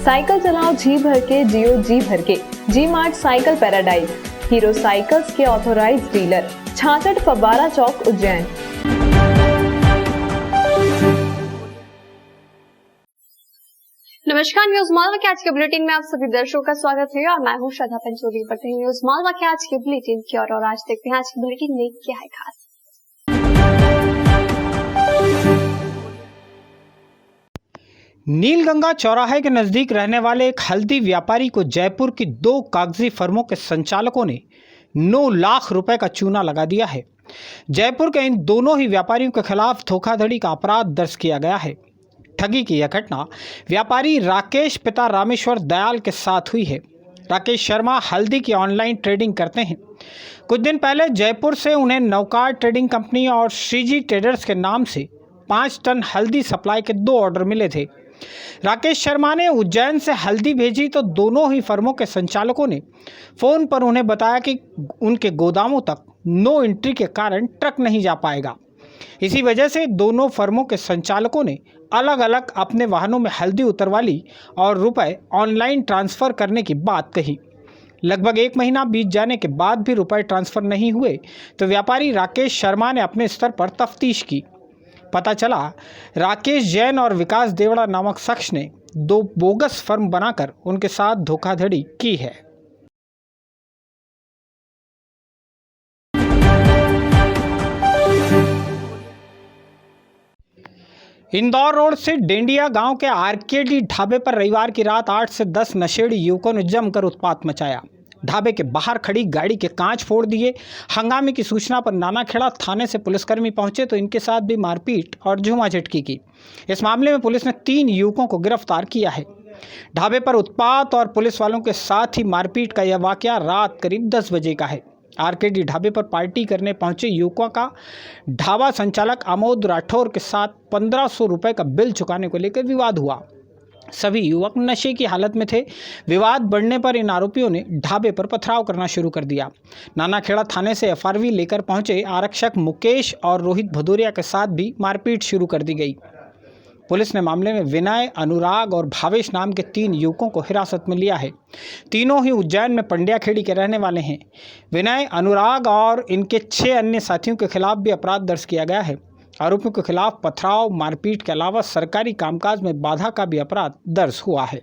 Cycle चलाओ जी भर के, जियो जी भर के। G mart cycle paradise, Hero cycles के ऑथोराइज डीलर, 66 फव्वारा चौक, उज्जैन। नमस्कार, न्यूज मालवा के आज के बुलेटिन में आप सभी दर्शकों का स्वागत है और मैं हूं श्रद्धा पंचोली। बढ़ते हैं न्यूज मालवा के आज के बुलेटिन की और आज देखते हैं आज के बुलेटिन में क्या है खास। नीलगंगा चौराहे के नजदीक रहने वाले एक हल्दी व्यापारी को जयपुर की 2 कागजी फर्मों के संचालकों ने 9 लाख रुपए का चूना लगा दिया है। जयपुर के इन दोनों ही व्यापारियों के खिलाफ धोखाधड़ी का अपराध दर्ज किया गया है। ठगी की यह घटना व्यापारी राकेश पिता रामेश्वर दयाल के साथ हुई है। राकेश शर्मा हल्दी की ऑनलाइन ट्रेडिंग करते हैं। कुछ दिन पहले जयपुर से उन्हें नवकार ट्रेडिंग कंपनी और श्रीजी ट्रेडर्स के नाम से 5 टन हल्दी सप्लाई के 2 ऑर्डर मिले थे। राकेश शर्मा ने उज्जैन से हल्दी भेजी तो दोनों ही फर्मों के संचालकों ने फ़ोन पर उन्हें बताया कि उनके गोदामों तक नो एंट्री के कारण ट्रक नहीं जा पाएगा। इसी वजह से दोनों फर्मों के संचालकों ने अलग अलग अपने वाहनों में हल्दी उतरवा ली और रुपए ऑनलाइन ट्रांसफ़र करने की बात कही। लगभग 1 महीना बीत जाने के बाद भी रुपए ट्रांसफ़र नहीं हुए तो व्यापारी राकेश शर्मा ने अपने स्तर पर तफ्तीश की। पता चला राकेश जैन और विकास देवड़ा नामक शख्स ने 2 बोगस फर्म बनाकर उनके साथ धोखाधड़ी की है। इंदौर रोड से डेंडिया गांव के आरकेडी ढाबे पर रविवार की रात 8 से 10 नशेड़ी युवकों ने जमकर उत्पात मचाया। ढाबे के बाहर खड़ी गाड़ी के कांच फोड़ दिए। हंगामे की सूचना पर नानाखेड़ा थाने से पुलिसकर्मी पहुंचे तो इनके साथ भी मारपीट और झूमाझटकी की। इस मामले में पुलिस ने 3 युवकों को गिरफ्तार किया है। ढाबे पर उत्पात और पुलिस वालों के साथ ही मारपीट का यह वाकया रात करीब 10 बजे का है। आरकेडी ढाबे पर पार्टी करने पहुंचे युवकों का ढाबा संचालक आमोद राठौर के साथ 1500 रुपये का बिल चुकाने को लेकर विवाद हुआ। सभी युवक नशे की हालत में थे। विवाद बढ़ने पर इन आरोपियों ने ढाबे पर पथराव करना शुरू कर दिया। नानाखेड़ा थाने से FRV लेकर पहुंचे आरक्षक मुकेश और रोहित भदौरिया के साथ भी मारपीट शुरू कर दी गई। पुलिस ने मामले में विनय, अनुराग और भावेश नाम के 3 युवकों को हिरासत में लिया है। तीनों ही उज्जैन में पंड्याखेड़ी के रहने वाले हैं। विनय, अनुराग और इनके 6 अन्य साथियों के खिलाफ भी अपराध दर्ज किया गया है। आरोपियों के खिलाफ पथराव, मारपीट के अलावा सरकारी कामकाज में बाधा का भी अपराध दर्ज हुआ है।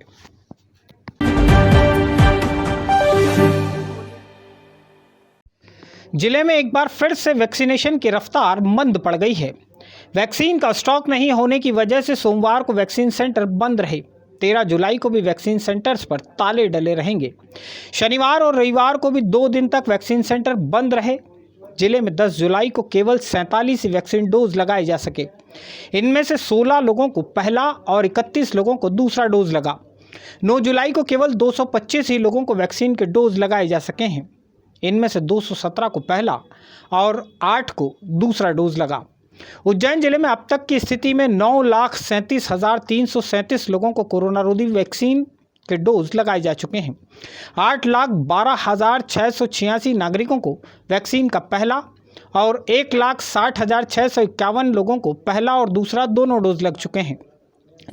जिले में एक बार फिर से वैक्सीनेशन की रफ्तार मंद पड़ गई है। वैक्सीन का स्टॉक नहीं होने की वजह से सोमवार को वैक्सीन सेंटर बंद रहे। 13 जुलाई को भी वैक्सीन सेंटर्स पर ताले डले रहेंगे। शनिवार और रविवार को भी 2 दिन तक वैक्सीन सेंटर बंद रहे। जिले में 10 जुलाई को केवल 47 वैक्सीन डोज लगाए जा सके। इनमें से 16 लोगों को पहला और 31 लोगों को दूसरा डोज लगा। 9 जुलाई को केवल 225 ही लोगों को वैक्सीन के डोज लगाए जा सके हैं। इनमें से 217 को पहला और 8 को दूसरा डोज लगा। उज्जैन जिले में अब तक की स्थिति में 9,37,337 लोगों को कोरोना रोधी वैक्सीन के डोज लगाए जा चुके हैं। 8,12,686 नागरिकों को वैक्सीन का पहला और 1,60,651 लोगों को पहला और दूसरा दोनों डोज लग चुके हैं।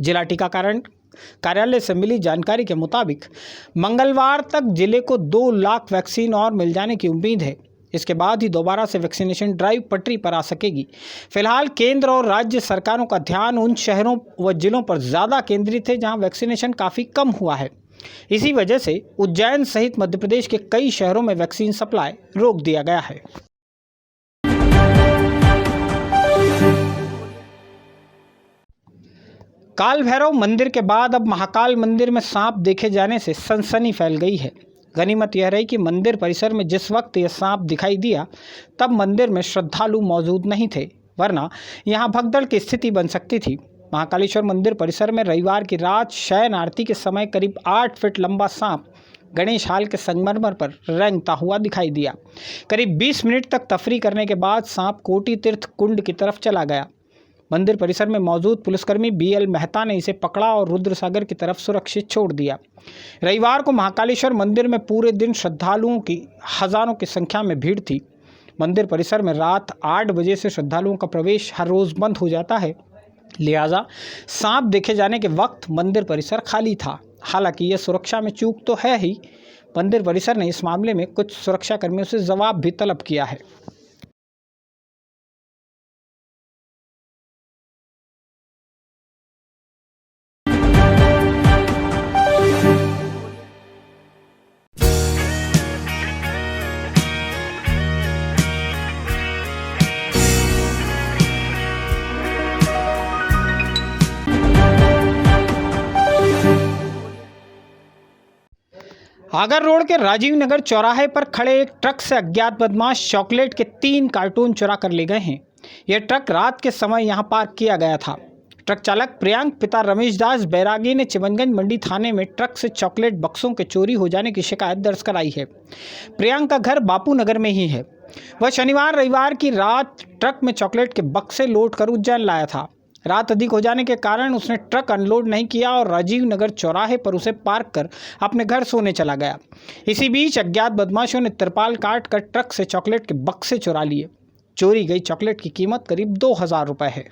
जिला टीकाकरण कार्यालय से मिली जानकारी के मुताबिक मंगलवार तक जिले को 2 लाख वैक्सीन और मिल जाने की उम्मीद है। इसके बाद ही दोबारा से वैक्सीनेशन ड्राइव पटरी पर आ सकेगी। फिलहाल केंद्र और राज्य सरकारों का ध्यान उन शहरों व जिलों पर ज़्यादा केंद्रित है जहां वैक्सीनेशन काफ़ी कम हुआ है। इसी वजह से उज्जैन सहित मध्य प्रदेश के कई शहरों में वैक्सीन सप्लाई रोक दिया गया है। काल भैरव मंदिर के बाद अब महाकाल मंदिर में सांप देखे जाने से सनसनी फैल गई है। गनीमत यह रही कि मंदिर परिसर में जिस वक्त यह सांप दिखाई दिया तब मंदिर में श्रद्धालु मौजूद नहीं थे, वरना यहां भगदड़ की स्थिति बन सकती थी। महाकालेश्वर मंदिर परिसर में रविवार की रात शयन आरती के समय करीब 8 फीट लंबा सांप गणेश हाल के संगमरमर पर रेंगता हुआ दिखाई दिया। करीब 20 मिनट तक तफरी करने के बाद सांप कोटी तीर्थ कुंड की तरफ चला गया। मंदिर परिसर में मौजूद पुलिसकर्मी BL मेहता ने इसे पकड़ा और रुद्रसागर की तरफ सुरक्षित छोड़ दिया। रविवार को महाकालेश्वर मंदिर में पूरे दिन श्रद्धालुओं की हज़ारों की संख्या में भीड़ थी। मंदिर परिसर में रात 8 बजे से श्रद्धालुओं का प्रवेश हर रोज़ बंद हो जाता है, लिहाजा सांप देखे जाने के वक्त मंदिर परिसर खाली था। हालांकि यह सुरक्षा में चूक तो है ही, मंदिर परिसर ने इस मामले में कुछ सुरक्षा कर्मियों से जवाब भी तलब किया है। आगर रोड के राजीव नगर चौराहे पर खड़े एक ट्रक से अज्ञात बदमाश चॉकलेट के 3 कार्टून चुरा कर ले गए हैं। यह ट्रक रात के समय यहां पार्क किया गया था। ट्रक चालक प्रियांक पिता रमेश दास बैरागी ने चिमनगंज मंडी थाने में ट्रक से चॉकलेट बक्सों के चोरी हो जाने की शिकायत दर्ज कराई है। प्रियांक का घर बापू नगर में ही है। वह शनिवार रविवार की रात ट्रक में चॉकलेट के बक्से लोड कर उज्जैन लाया था। रात अधिक हो जाने के कारण उसने ट्रक अनलोड नहीं किया और राजीव नगर चौराहे पर उसे पार्क कर अपने घर सोने चला गया। इसी बीच अज्ञात बदमाशों ने तिरपाल काट कर ट्रक से चॉकलेट के बक्से चुरा लिए। चोरी गई चॉकलेट की कीमत करीब 2000 रुपए है।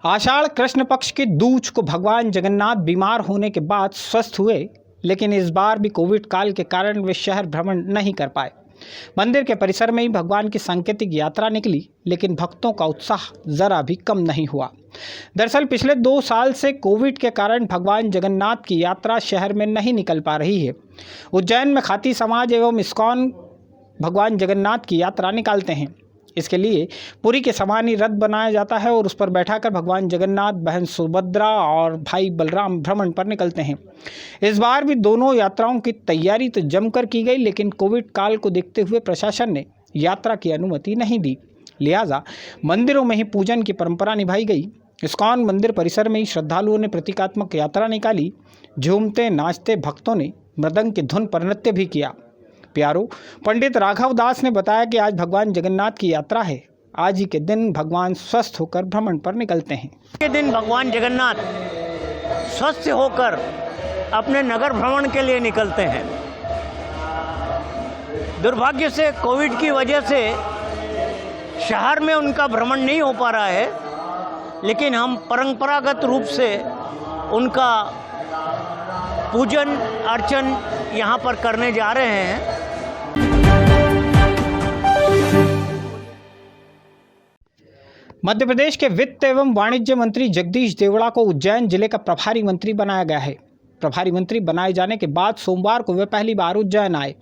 आषाढ़ कृष्ण पक्ष के दूज को भगवान जगन्नाथ बीमार होने के बाद स्वस्थ हुए, लेकिन इस बार भी कोविड काल के कारण वे शहर भ्रमण नहीं कर पाए। मंदिर के परिसर में ही भगवान की सांकेतिक यात्रा निकली, लेकिन भक्तों का उत्साह जरा भी कम नहीं हुआ। दरअसल पिछले 2 साल से कोविड के कारण भगवान जगन्नाथ की यात्रा शहर में नहीं निकल पा रही है। उज्जैन में खाती समाज एवं इस्कॉन भगवान जगन्नाथ की यात्रा निकालते हैं। इसके लिए पुरी के समान ही रथ बनाया जाता है और उस पर बैठाकर भगवान जगन्नाथ, बहन सुभद्रा और भाई बलराम भ्रमण पर निकलते हैं। इस बार भी दोनों यात्राओं की तैयारी तो जमकर की गई, लेकिन कोविड काल को देखते हुए प्रशासन ने यात्रा की अनुमति नहीं दी। लिहाजा मंदिरों में ही पूजन की परंपरा निभाई गई। इस्कॉन मंदिर परिसर में ही श्रद्धालुओं ने प्रतीकात्मक यात्रा निकाली। झूमते नाचते भक्तों ने मृदंग की धुन पर नृत्य भी किया। प्यारो पंडित राघव दास ने बताया कि आज भगवान जगन्नाथ की यात्रा है। आज ही के दिन भगवान स्वस्थ होकर भ्रमण पर निकलते हैं। के दिन भगवान जगन्नाथ स्वस्थ होकर अपने नगर भ्रमण के लिए निकलते हैं। दुर्भाग्य से कोविड की वजह से शहर में उनका भ्रमण नहीं हो पा रहा है, लेकिन हम परंपरागत रूप से उनका पूजन अर्चन यहाँ पर करने जा रहे हैं। मध्य प्रदेश के वित्त एवं वाणिज्य मंत्री जगदीश देवड़ा को उज्जैन जिले का प्रभारी मंत्री बनाया गया है। प्रभारी मंत्री बनाए जाने के बाद सोमवार को वे पहली बार उज्जैन आए।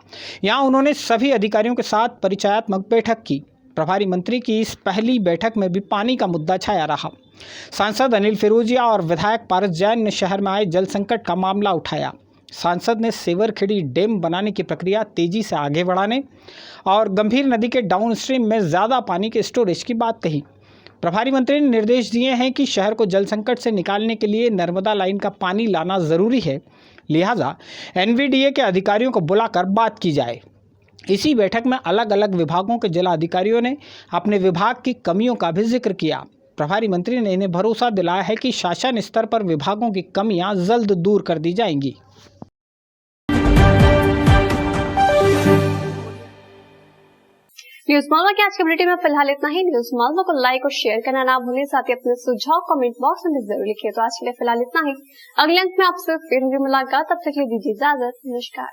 यहां उन्होंने सभी अधिकारियों के साथ परिचयात्मक बैठक की। प्रभारी मंत्री की इस पहली बैठक में भी पानी का मुद्दा छाया रहा। सांसद अनिल फिरोजिया और विधायक पारस जैन ने शहर में आए जल संकट का मामला उठाया। सांसद ने सेवरखेड़ी डैम बनाने की प्रक्रिया तेजी से आगे बढ़ाने और गंभीर नदी के डाउनस्ट्रीम में ज़्यादा पानी के स्टोरेज की बात कही। प्रभारी मंत्री ने निर्देश दिए हैं कि शहर को जल संकट से निकालने के लिए नर्मदा लाइन का पानी लाना ज़रूरी है। लिहाजा एनवीडीए के अधिकारियों को बुलाकर बात की जाए। इसी बैठक में अलग अलग विभागों के जिलाधिकारियों ने अपने विभाग की कमियों का भी जिक्र किया। प्रभारी मंत्री ने इन्हें भरोसा दिलाया है कि शासन स्तर पर विभागों की कमियां जल्द दूर कर दी जाएंगी। न्यूज मालवा के आज के बुलेटिन में फिलहाल इतना ही। न्यूज मालवा को लाइक और शेयर करना ना भूलें, साथ ही अपने सुझाव कमेंट बॉक्स में जरूर लिखिए। तो आज के लिए फिलहाल इतना ही। अगले अंक में आपसे फिर मुलाकात, तब तक के लिए दीजिए इजाजत। नमस्कार।